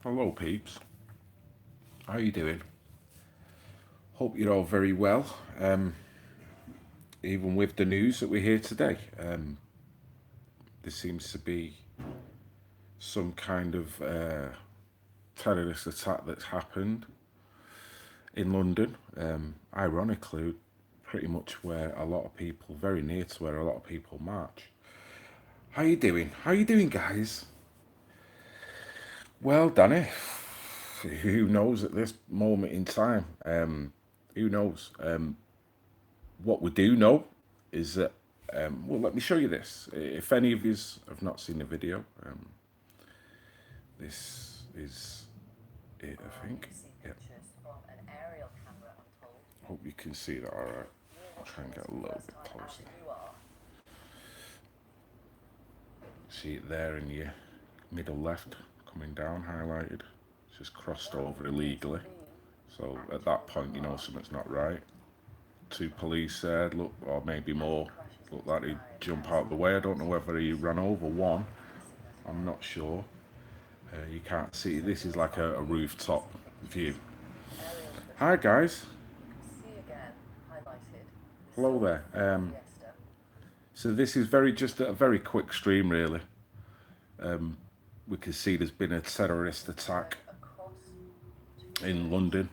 Hello, peeps. How you doing? Hope you're all very well. Even with the news that we hear today, there seems to be some kind of terrorist attack that's happened in London. Ironically, pretty much where a lot of people, very near to where a lot of people march. How you doing? How you doing, guys? Well, Danny, who knows at this moment in time? Who knows? What we do know is that, well, let me show you this. If any of you have not seen the video, this is it, I think. Yep. Hope you can see that all right. I'll try and get a little bit closer. See it there in your middle left, coming down, highlighted. It's just crossed over illegally. So at that point, you know something's not right. Two police said, look, or maybe more, looked like he'd jump out the way. I don't know whether he ran over one. I'm not sure. You can't see. This is like a rooftop view. Hi, guys. Hello there. So this is just a very quick stream, really. We can see there's been a terrorist attack in London,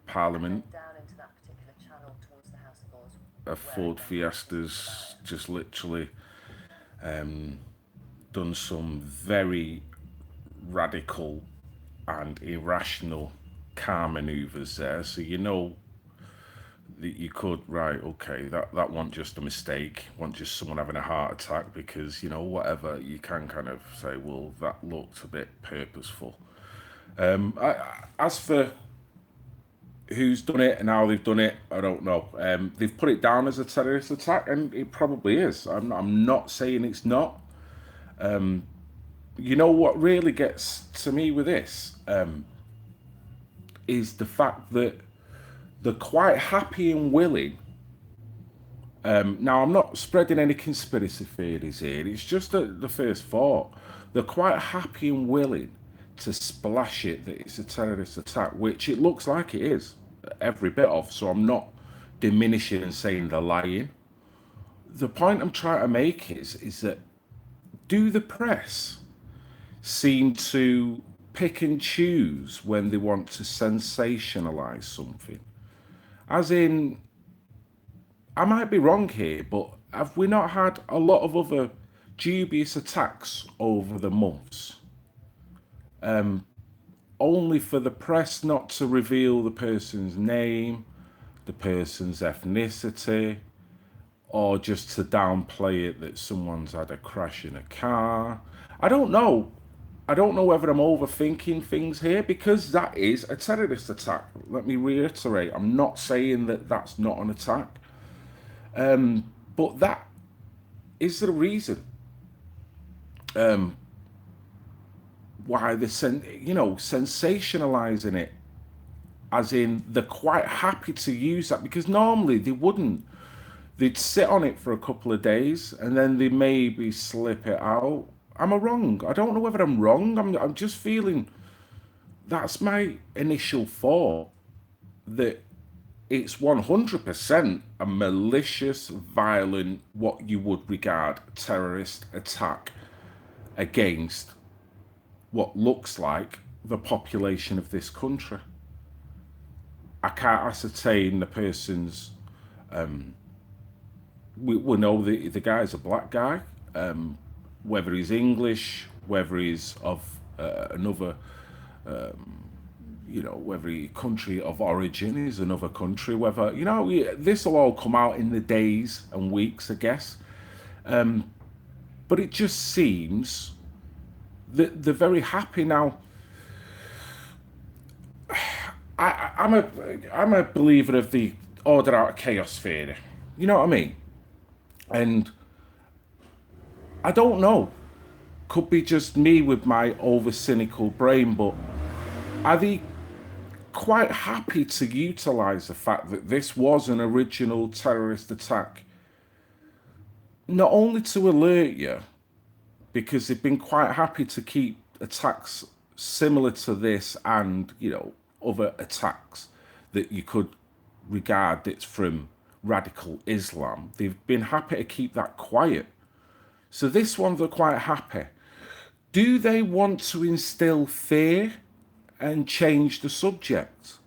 Parliament. A Ford Fiesta's just literally done some very radical and irrational car maneuvers there. So you know that you could, right, okay, that wasn't just a mistake, wasn't just someone having a heart attack, because, you know, whatever, you can kind of say, well, that looked a bit purposeful. As for who's done it and how they've done it, I don't know. They've put it down as a terrorist attack, and it probably is. I'm not saying it's not. You know what really gets to me with this is the fact that they're quite happy and willing. Now, I'm not spreading any conspiracy theories here. It's just the first thought. They're quite happy and willing to splash it that it's a terrorist attack, which it looks like it is, every bit of. So I'm not diminishing and saying they're lying. The point I'm trying to make is that, do the press seem to pick and choose when they want to sensationalize something? As in, I might be wrong here, but have we not had a lot of other dubious attacks over the months? Only for the press not to reveal the person's name, the person's ethnicity, or just to downplay it that someone's had a crash in a car. I don't know. I don't know whether I'm overthinking things here, because that is a terrorist attack. Let me reiterate, I'm not saying that that's not an attack. But that is the reason why they're sensationalizing it, as in they're quite happy to use that, because normally they wouldn't. They'd sit on it for a couple of days and then they maybe slip it out. Am I wrong? I don't know whether I'm wrong. I'm just feeling, that's my initial thought, that it's 100% a malicious, violent, what you would regard terrorist attack against what looks like the population of this country. I can't ascertain the person's. We know the guy's a black guy. Whether he's English, whether he's of another, whether he country of origin is another country, whether, this will all come out in the days and weeks, I guess. But it just seems that they're very happy now. I'm a believer of the order out of chaos theory. You know what I mean? And I don't know. Could be just me with my over cynical brain, but are they quite happy to utilize the fact that this was an original terrorist attack, not only to alert you, because they've been quite happy to keep attacks similar to this and, other attacks that you could regard that's from radical Islam, they've been happy to keep that quiet. So this one, they're quite happy. Do they want to instill fear and change the subject?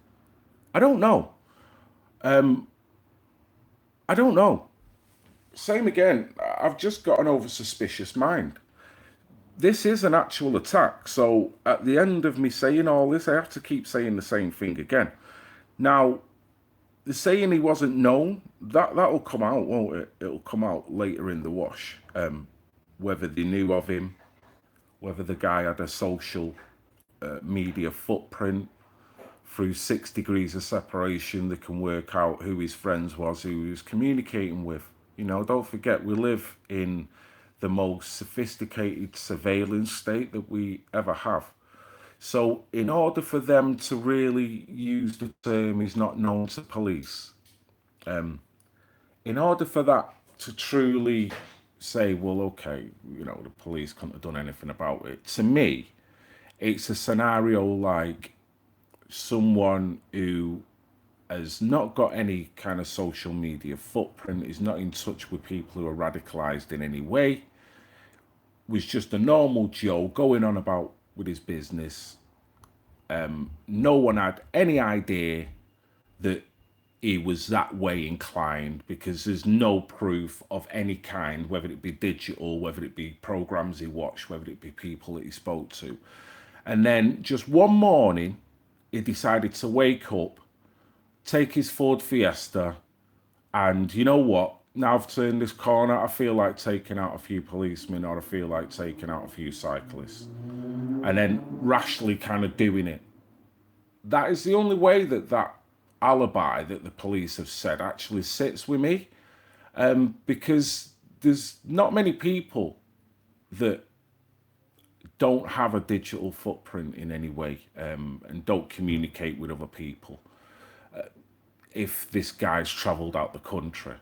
I don't know. I don't know. Same again, I've just got an over suspicious mind. This is an actual attack. So at the end of me saying all this, I have to keep saying the same thing again. Now, the saying he wasn't known, that'll come out, won't it? It'll come out later in the wash. Whether they knew of him, whether the guy had a social media footprint. Through 6 degrees of separation, they can work out who his friends was, who he was communicating with. Don't forget, we live in the most sophisticated surveillance state that we ever have. So in order for them to really use the term "he's not known to police," in order for that to truly say, well, okay, the police couldn't have done anything about it, to me, it's a scenario like someone who has not got any kind of social media footprint, is not in touch with people who are radicalized in any way, was just a normal Joe going on about with his business. No one had any idea that he was that way inclined, because there's no proof of any kind, whether it be digital, whether it be programs he watched, whether it be people that he spoke to. And then just one morning, he decided to wake up, take his Ford Fiesta, and you know what? Now I've turned this corner, I feel like taking out a few policemen, or I feel like taking out a few cyclists. And then rashly kind of doing it. That is the only way that alibi that the police have said actually sits with me. Because there's not many people that don't have a digital footprint in any way, and don't communicate with other people. If this guy's travelled out the country,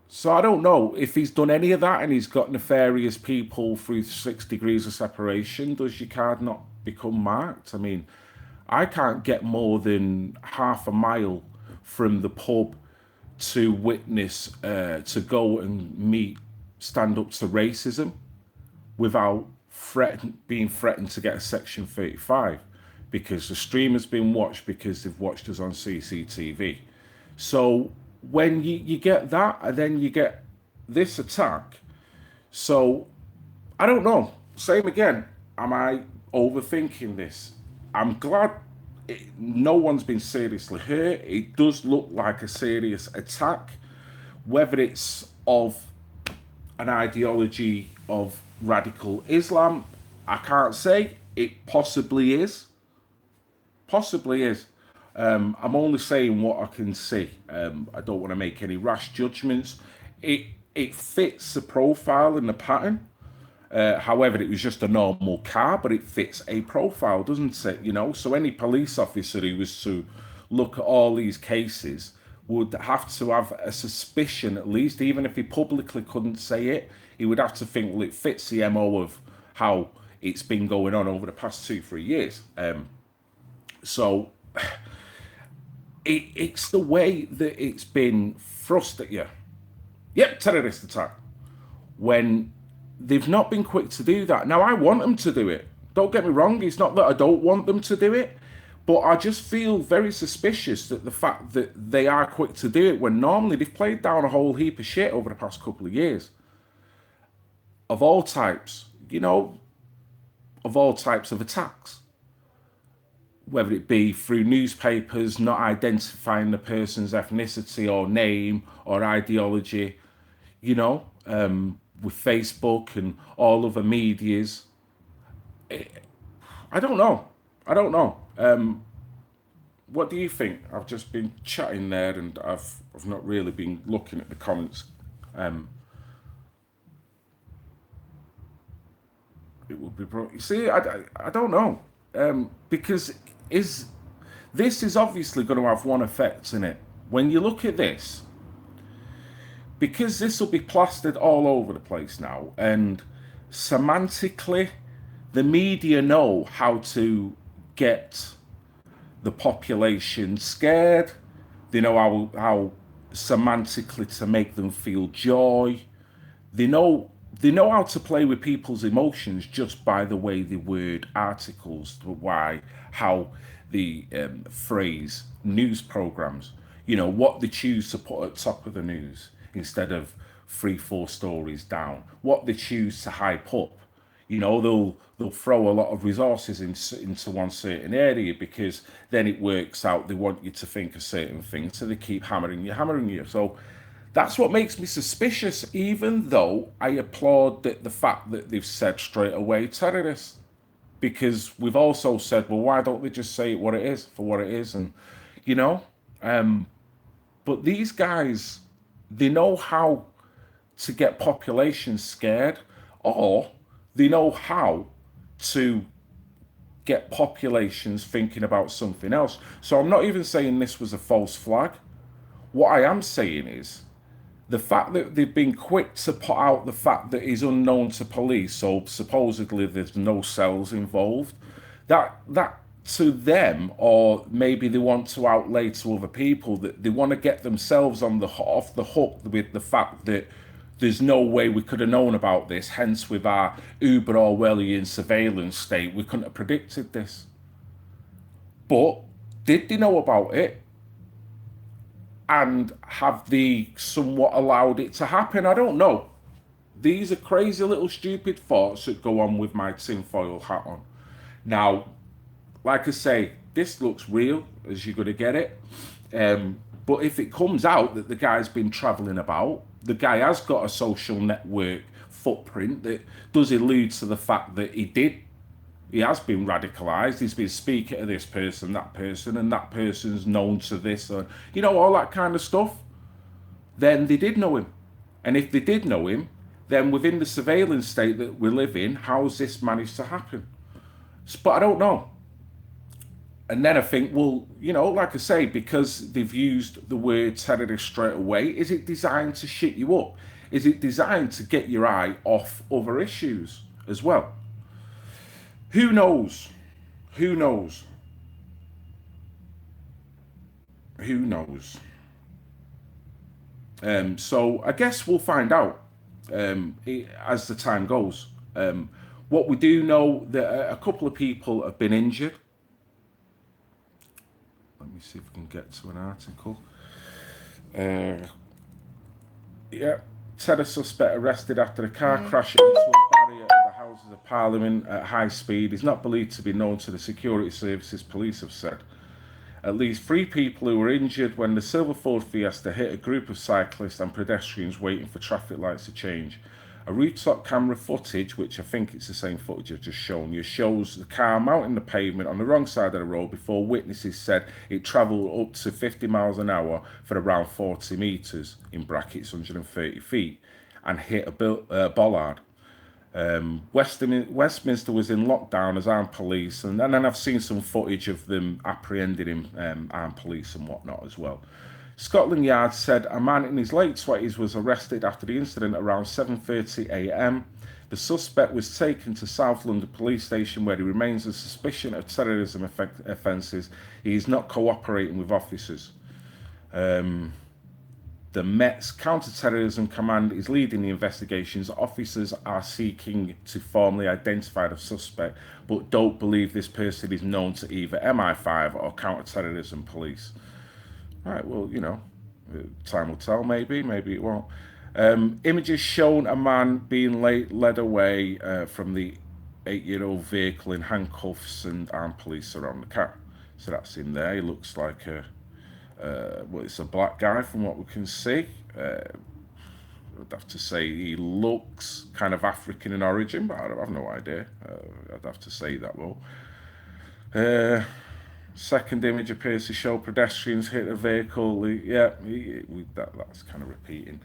So I don't know if he's done any of that and he's got nefarious people through 6 degrees of separation. Does your card not become marked? I mean, I can't get more than half a mile from the pub to witness, to go and meet Stand Up to Racism without being threatened to get a Section 35, because the stream has been watched, because they've watched us on CCTV. So when you get that, and then you get this attack. So I don't know. Same again. Am I overthinking this? I'm glad no one's been seriously hurt. It does look like a serious attack. Whether it's of an ideology of radical Islam, I can't say. It possibly is. Possibly is. I'm only saying what I can see. I don't want to make any rash judgments. It fits the profile and the pattern. However, it was just a normal car, but it fits a profile, doesn't it? So any police officer who was to look at all these cases would have to have a suspicion, at least, even if he publicly couldn't say it. He would have to think, well, it fits the MO of how it's been going on over the past 2-3 years. So it's the way that it's been thrust at you. Yep, terrorist attack. When they've not been quick to do that. Now, I want them to do it. Don't get me wrong. It's not that I don't want them to do it. But I just feel very suspicious that the fact that they are quick to do it, when normally they've played down a whole heap of shit over the past couple of years. Of all types. Of all types of attacks. Whether it be through newspapers not identifying the person's ethnicity or name or ideology, with Facebook and all other medias. I don't know. What do you think? I've just been chatting there, and I've not really been looking at the comments. It would be you see, I don't know, because this is obviously going to have one effect in it. When you look at this, because this will be plastered all over the place now, and semantically the media know how to get the population scared. They know how semantically to make them feel joy. They know they know how to play with people's emotions just by the way they word articles, why how the phrase news programs. You know what they choose to put at top of the news instead of 3, 4 stories down. What they choose to hype up. You know they'll throw a lot of resources into one certain area because then it works out. They want you to think a certain thing, so they keep hammering you. So that's what makes me suspicious, even though I applaud the fact that they've said straight away terrorists. Because we've also said, well, why don't they just say what it is for what it is? And, you know, but these guys, they know how to get populations scared, or they know how to get populations thinking about something else. So I'm not even saying this was a false flag. What I am saying is the fact that they've been quick to put out the fact that he's unknown to police, so supposedly there's no cells involved, that to them, or maybe they want to outlay to other people that they want to get themselves on the off the hook with the fact that there's no way we could have known about this. Hence, with our uber Orwellian surveillance state, we couldn't have predicted this. But did they know about it? And have they somewhat allowed it to happen? I don't know. These are crazy little stupid thoughts that go on with my tinfoil hat on. Now, like I say, this looks real as you're going to get it. But if it comes out that the guy's been travelling about, the guy has got a social network footprint that does allude to the fact that he has been radicalized. He's been speaking to this person, and that person's known to this, or, you know, all that kind of stuff. Then they did know him. And if they did know him, then within the surveillance state that we live in, how's this managed to happen? But I don't know. And then I think, well, you know, like I say, because they've used the word terrorist straight away, is it designed to shit you up? Is it designed to get your eye off other issues as well? Who knows? Who knows? Who knows? So I guess we'll find out as the time goes. What we do know, that a couple of people have been injured. Let me see if we can get to an article. Yeah, terror suspect arrested after a car crash into a barrier at the Houses of Parliament at high speed. He's not believed to be known to the security services, police have said. At least 3 people who were injured when the silver Ford Fiesta hit a group of cyclists and pedestrians waiting for traffic lights to change. A rooftop camera footage, which I think it's the same footage I've just shown you, shows the car mounting the pavement on the wrong side of the road before witnesses said it travelled up to 50 miles an hour for around 40 metres, in brackets 130 feet, and hit a bollard. Westminster was in lockdown as armed police, and then I've seen some footage of them apprehending him, armed police and whatnot as well. Scotland Yard said a man in his late 20s was arrested after the incident around 7:30 a.m. The suspect was taken to South London Police Station, where he remains on suspicion of terrorism offences. He is not cooperating with officers. The Met's Counter-Terrorism Command is leading the investigations. Officers are seeking to formally identify the suspect, but don't believe this person is known to either MI5 or Counter-Terrorism Police. Right, well, you know, time will tell, maybe it won't. Images shown a man being led away from the 8-year-old vehicle in handcuffs, and armed police around the car. So that's in there. He looks like it's a black guy from what we can see. I'd have to say he looks kind of African in origin, but I have no idea. I'd have to say that though. Second image appears to show pedestrians hit a vehicle. That's kind of repeating.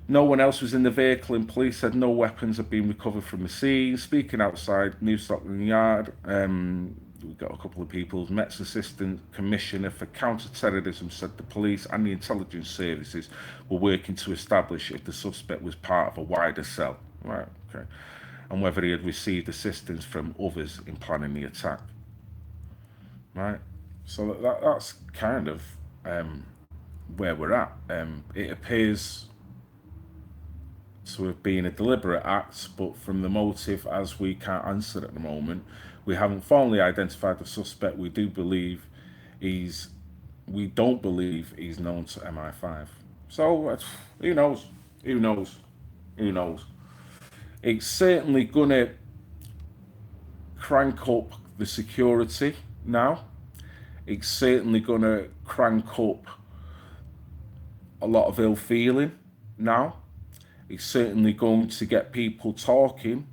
No one else was in the vehicle, and police said no weapons have been recovered from the scene. Speaking outside New Scotland Yard, we've got a couple of people. Met's Assistant Commissioner for Counter-Terrorism said the police and the intelligence services were working to establish if the suspect was part of a wider cell. Right, okay. and whether he had received assistance from others in planning the attack. Right? So that's kind of where we're at. It appears to have been a deliberate act, but from the motive, as we can't answer at the moment, we haven't formally identified the suspect. We don't believe he's known to MI5. So who knows? Who knows? Who knows? It's certainly gonna crank up the security now. It's certainly gonna crank up a lot of ill feeling now. It's certainly going to get people talking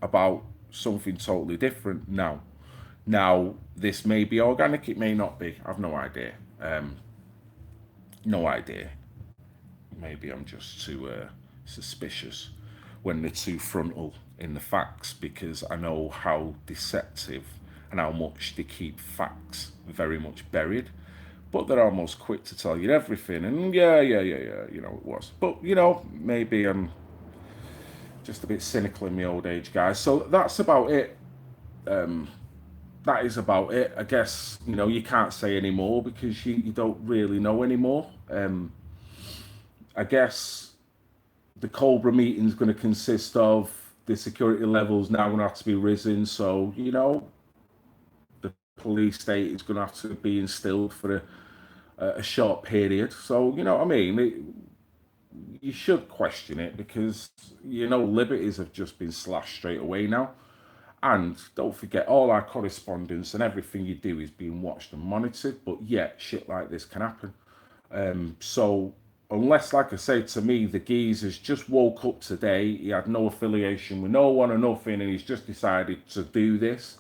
about something totally different now. Now, this may be organic, it may not be. I've no idea. No idea. Maybe I'm just too suspicious when they're too frontal in the facts, because I know how deceptive and how much they keep facts very much buried. But they're almost quick to tell you everything. And yeah, you know, it was. But, you know, maybe I'm just a bit cynical in my old age, guys. So that's about it. That is about it. I guess, you know, you can't say any more because you don't really know anymore. I guess the Cobra meeting is going to consist of the security levels now going to have to be risen. So, you know, the police state is going to have to be instilled for a short period. So, you know what I mean? You should question it because, you know, liberties have just been slashed straight away now. And don't forget, all our correspondence and everything you do is being watched and monitored. But yet, shit like this can happen. So, unless, like I say, to me, the geezer's just woke up today, he had no affiliation with no one or nothing, and he's just decided to do this,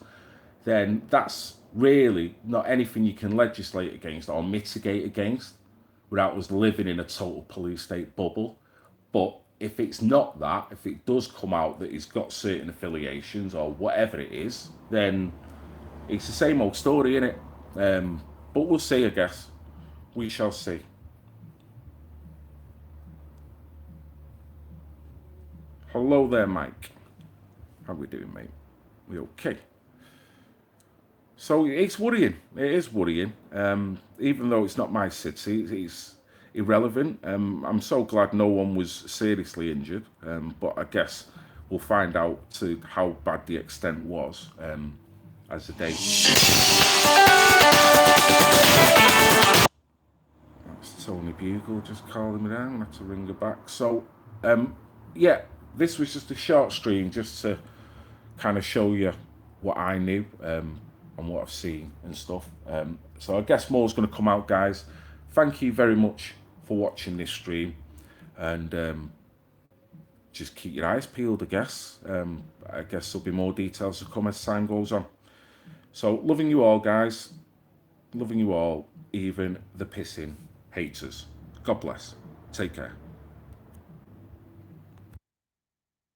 then that's really not anything you can legislate against or mitigate against without us living in a total police state bubble. But if it's not that, if it does come out that he's got certain affiliations or whatever it is, then it's the same old story, innit? But we'll see, I guess. We shall see. Hello there, Mike. How we doing, mate? We okay? So it's worrying. It is worrying. Even though it's not my city, it's irrelevant. I'm so glad no one was seriously injured. But I guess we'll find out to how bad the extent was as the day. That's Tony Bugle just calling me down. I have to ring her back. So, yeah, this was just a short stream just to kind of show you what I knew and what I've seen and stuff. So I guess more's going to come out, guys. Thank you very much for watching this stream, and just keep your eyes peeled, I guess. I guess there'll be more details to come as time goes on. So loving you all, guys. Loving you all, even the pissing haters. God bless. Take care.